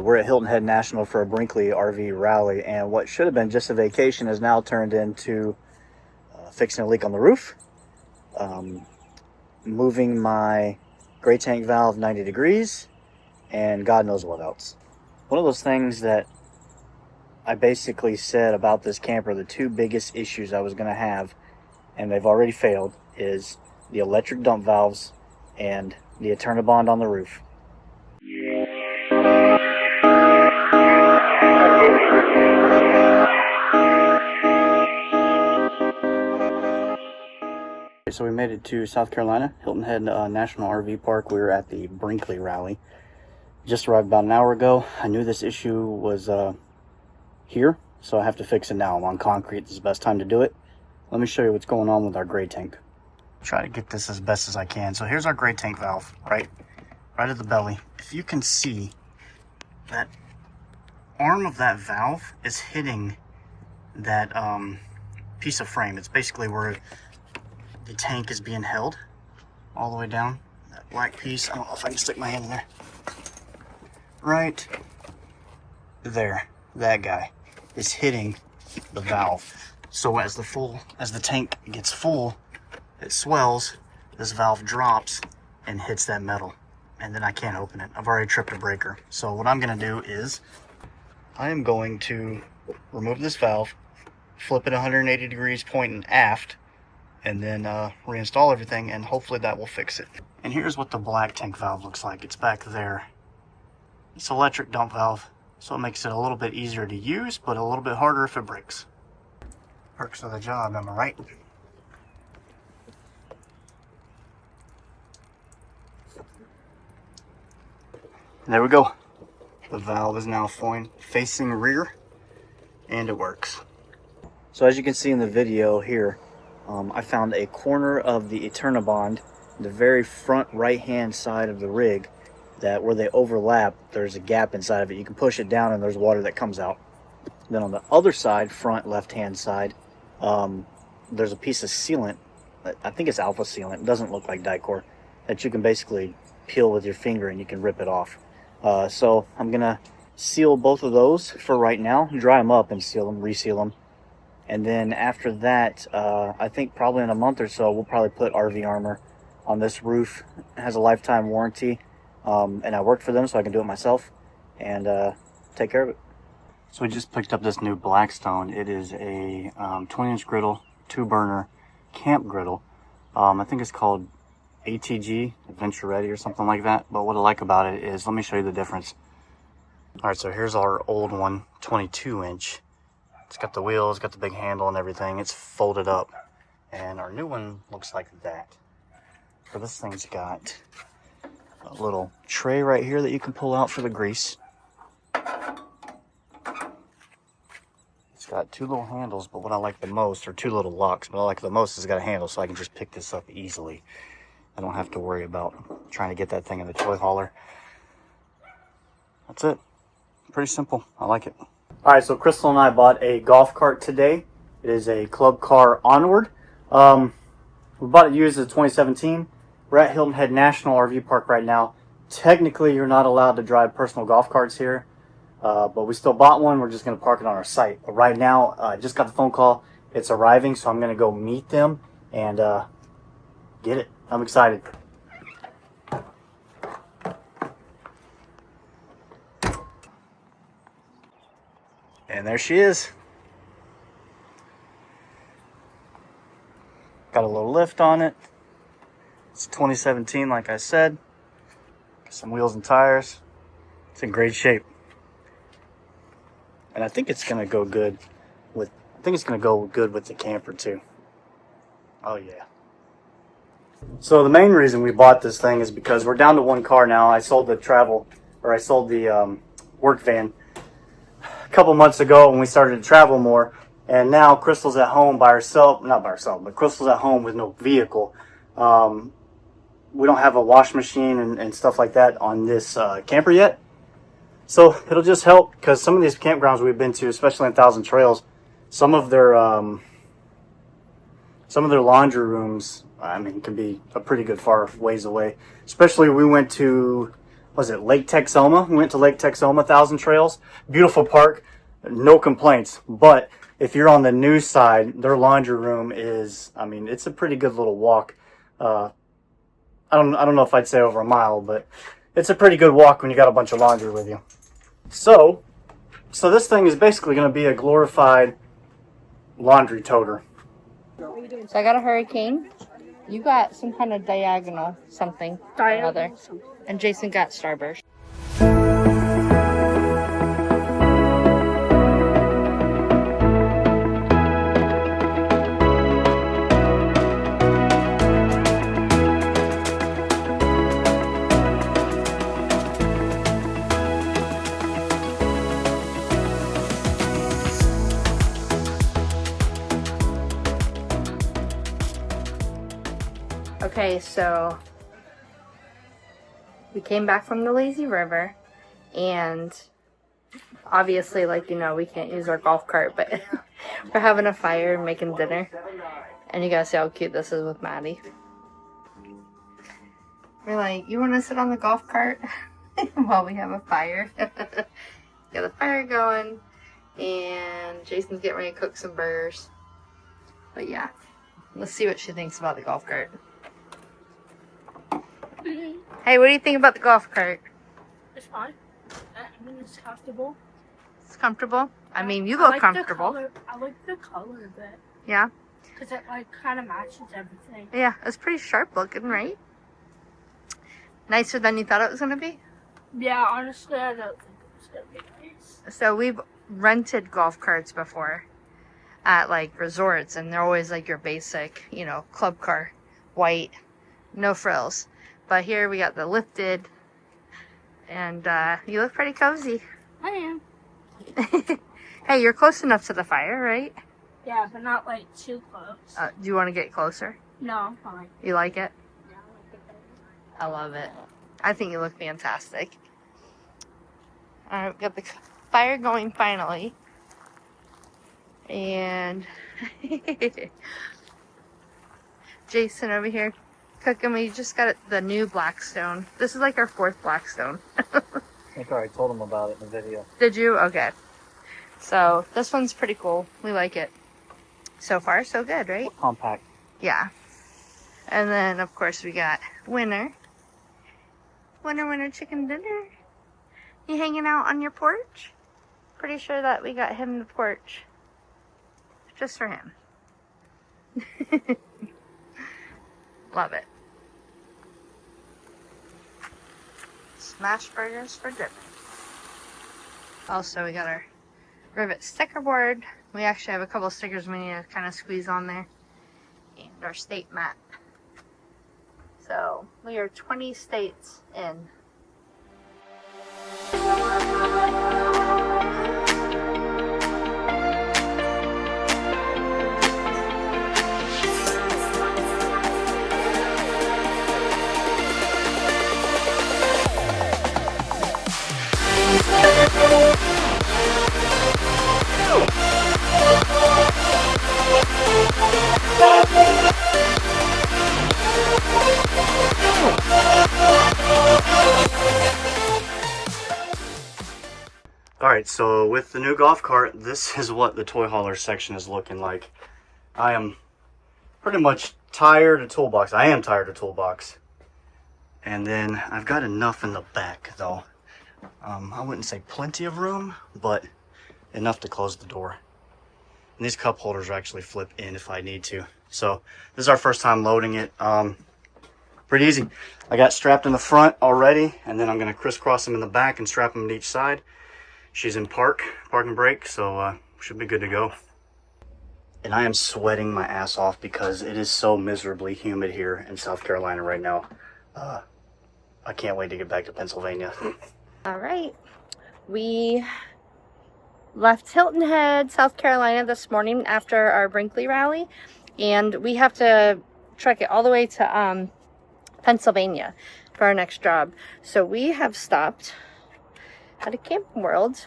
We're at Hilton Head National for a Brinkley RV Rally, and what should have been just a vacation has now turned into fixing a leak on the roof, moving my gray tank valve 90 degrees, and God knows what else. One of those things that I basically said about this camper, the two biggest issues I was going to have, and they've already failed, is the electric dump valves and the Eternabond on the roof. So we made it to South Carolina, Hilton Head National RV Park. We were at the Brinkley Rally. Just arrived about an hour ago. I knew this issue was here, so I have to fix it now. I'm on concrete. This is the best time to do it. Let me show you what's going on with our gray tank. Try to get this as best as I can. So here's our gray tank valve, right at the belly. If you can see, that arm of that valve is hitting that piece of frame. It's basically where the tank is being held all the way down. That black piece, I don't know if I can stick my hand in there. Right there, that guy is hitting the valve. So as the tank gets full, it swells, this valve drops and hits that metal, and then I can't open it. I've already tripped a breaker. So what I'm gonna do is I am going to remove this valve, flip it 180 degrees pointing aft, and then reinstall everything, and hopefully that will fix it. And here's what the black tank valve looks like. It's back there. It's electric dump valve, so it makes it a little bit easier to use, but a little bit harder if it breaks. Perks of the job, am I right? There we go. The valve is now facing rear, and it works. So as you can see in the video here, I found a corner of the Eternabond, the very front right hand side of the rig, that where they overlap, there's a gap inside of it. You can push it down and there's water that comes out. Then on the other side, front left hand side, there's a piece of sealant, I think it's alpha sealant, it doesn't look like Dicor, that you can basically peel with your finger and you can rip it off. So I'm gonna seal both of those for right now, dry them up and seal them, reseal them. And then after that, I think probably in a month or so, we'll probably put RV armor on this roof. It has a lifetime warranty, and I work for them, so I can do it myself and take care of it. So we just picked up this new Blackstone. It is a 20-inch griddle, 2-burner camp griddle. I think it's called ATG, Adventure Ready or something like that. But what I like about it is, let me show you the difference. All right, so here's our old one, 22-inch. It's got the wheels, got the big handle and everything. It's folded up. And our new one looks like that. So this thing's got a little tray right here that you can pull out for the grease. It's got two little handles, but what I like the most, or two little locks, but I like the most is it's got a handle so I can just pick this up easily. I don't have to worry about trying to get that thing in the toy hauler. That's it. Pretty simple. I like it. All right, so Crystal and I bought a golf cart today. It is a Club Car Onward. We bought it used as 2017. We're at Hilton Head National RV Park right now. Technically, you're not allowed to drive personal golf carts here, but we still bought one. We're just going to park it on our site. But right now, I just got the phone call. It's arriving, so I'm going to go meet them and get it. I'm excited. And there she is. Got a little lift on it. It's 2017, like I said. Some wheels and tires. It's in great shape. And I think it's gonna go good with the camper too. Oh yeah. So the main reason we bought this thing is because we're down to one car now. I sold the work van a couple months ago when we started to travel more, and now Crystal's at home by herself, not by herself, but Crystal's at home with no vehicle. We don't have a wash machine and stuff like that on this camper yet, so it'll just help, because some of these campgrounds we've been to, especially in Thousand Trails, some of their laundry rooms, I mean, can be a pretty good far ways away. Especially we went to was it Lake Texoma? We went to Lake Texoma, Thousand Trails. Beautiful park, no complaints. But if you're on the new side, their laundry room is, I mean, it's a pretty good little walk. I don't know if I'd say over a mile, but it's a pretty good walk when you got a bunch of laundry with you. So this thing is basically going to be a glorified laundry toter. So I got a Hurricane. You got some kind of diagonal something or other. And Jason got Starburst. Okay, so we came back from the lazy river, and obviously, like, you know, we can't use our golf cart, but we're having a fire and making dinner. And you guys see how cute this is with Maddie. We're like, you want to sit on the golf cart while we have a fire? Got the fire going, and Jason's getting ready to cook some burgers. But yeah, let's see what she thinks about the golf cart. Hey, what do you think about the golf cart? It's fine. I mean, it's comfortable. It's comfortable? I mean, you look comfortable. I like the color of it. Yeah? Because it, like, kind of matches everything. Yeah, it's pretty sharp looking, right? Nicer than you thought it was going to be? Yeah, honestly, I don't think it was going to be nice. So we've rented golf carts before at, like, resorts, and they're always, like, your basic, you know, club car, white, no frills. But here we got the lifted, and you look pretty cozy. I am. Hey, you're close enough to the fire, right? Yeah, but not, like, too close. Do you want to get closer? No, I'm fine. You like it? Yeah, I like it better. I love it. I think you look fantastic. Alright, we got the fire going finally. And Jason over here cooking. We just got the new Blackstone. This is like our 4th Blackstone. I think I already told them about it in the video. Did you? Okay. So this one's pretty cool. We like it. So far, so good, right? Compact. Yeah. And then, of course, we got Winter. Winter chicken dinner. You hanging out on your porch? Pretty sure that we got him the porch just for him. Love it. Smash burgers for dinner. Also, we got our rivet sticker board. We actually have a couple stickers we need to kind of squeeze on there. And our state map. So, we are 20 states in. Alright, so with the new golf cart, this is what the toy hauler section is looking like. I am pretty much tired of toolbox. I am tired of toolbox. And then I've got enough in the back though. I wouldn't say plenty of room, but enough to close the door. And these cup holders actually flip in if I need to. So this is our first time loading it. Pretty easy. I got strapped in the front already, and then I'm going to crisscross them in the back and strap them to each side. She's in park and brake, so should be good to go. And I am sweating my ass off because it is so miserably humid here in South Carolina right now. I can't wait to get back to Pennsylvania. All right. We left Hilton Head, South Carolina this morning after our Brinkley rally, and we have to trek it all the way to Pennsylvania for our next job. So we have stopped at a Camping World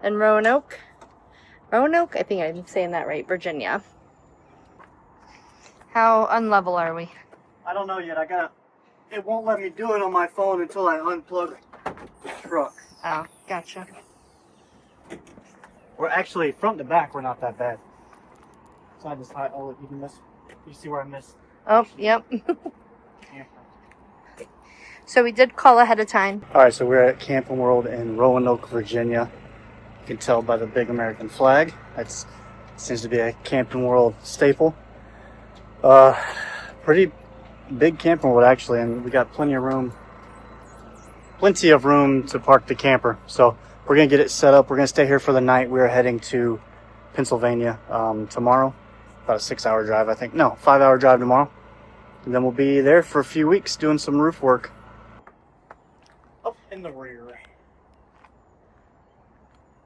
in Roanoke, I think I'm saying that right, Virginia. How unlevel are we? I don't know yet. I got it won't let me do it on my phone until I unplug the truck. Oh, gotcha. We're actually, front to back, we're not that bad. So I just, oh, you can miss, you see where I missed? Oh, yep. Yeah. So we did call ahead of time. All right, so we're at Camping World in Roanoke, Virginia. You can tell by the big American flag. That seems to be a Camping World staple. Pretty big Camping World actually, and we got plenty of room to park the camper. So we're gonna get it set up. We're gonna stay here for the night. We're heading to Pennsylvania tomorrow. About a 6-hour drive, I think. No, 5-hour drive tomorrow. And then we'll be there for a few weeks doing some roof work. Up in the rear.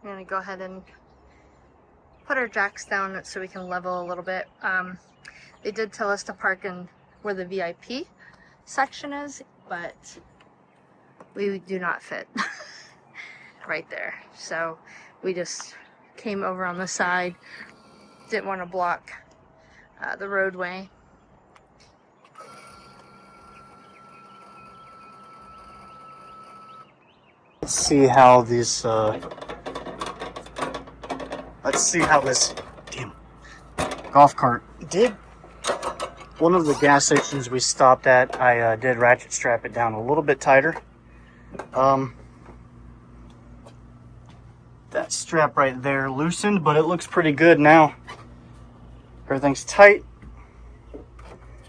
I'm gonna go ahead and put our jacks down so we can level a little bit. They did tell us to park in where the VIP section is, but we do not fit right there. So we just came over on the side. Didn't want to block the roadway. Let's see how these damn golf cart did. One of the gas stations we stopped at, I did ratchet strap it down a little bit tighter. That strap right there loosened, but it looks pretty good now. Everything's tight.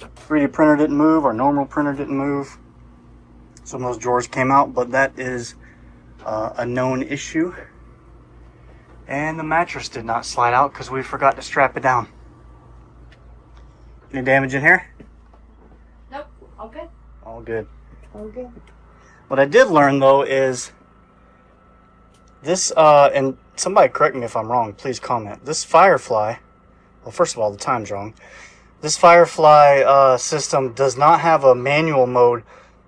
3D printer didn't move, our normal printer didn't move. Some of those drawers came out, but that is a known issue. And the mattress did not slide out because we forgot to strap it down. Any damage in here? Nope, all good. All good. All good. What I did learn though is this, and somebody correct me if I'm wrong, please comment. This Firefly, well, first of all, the time's wrong. This Firefly system does not have a manual mode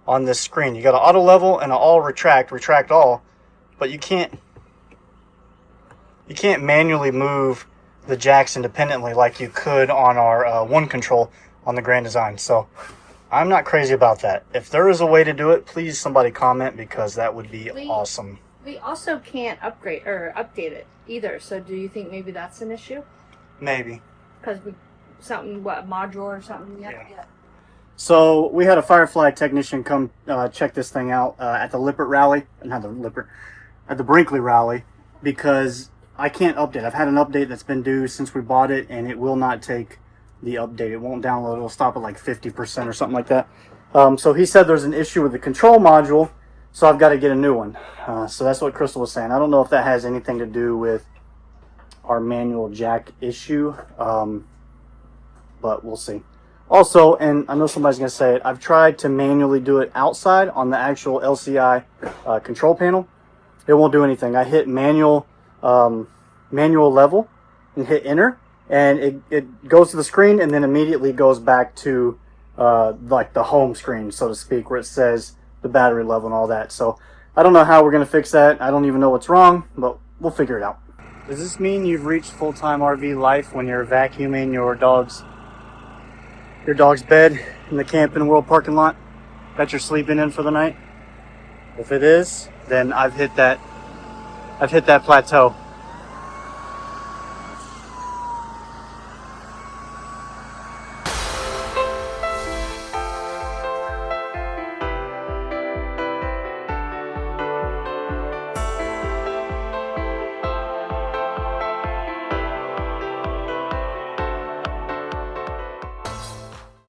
on this screen. You got an auto level and an all retract all, but you can't manually move the jacks independently like you could on our One Control on the Grand Design. So I'm not crazy about that. If there is a way to do it, please somebody comment, because that would be awesome. We also can't upgrade or update it either. So do you think maybe that's an issue? Maybe. Because module or something? Yep. Yeah. So we had a Firefly technician come check this thing out at the at the Brinkley Rally, because I can't update. I've had an update that's been due since we bought it, and it will not take the update. It won't download. It'll stop at like 50% or something like that. So he said there's an issue with the control module, so I've got to get a new one. So that's what Crystal was saying. I don't know if that has anything to do with our manual jack issue, but we'll see. Also, and I know somebody's going to say it, I've tried to manually do it outside on the actual LCI control panel. It won't do anything. I hit manual level and hit enter, and it goes to the screen and then immediately goes back to like the home screen, so to speak, where it says the battery level and all that. So I don't know how we're going to fix that. I don't even know what's wrong, but we'll figure it out. Does this mean you've reached full-time RV life when you're vacuuming your dog's bed in the Camping World parking lot that you're sleeping in for the night? If it is, then I've hit that plateau.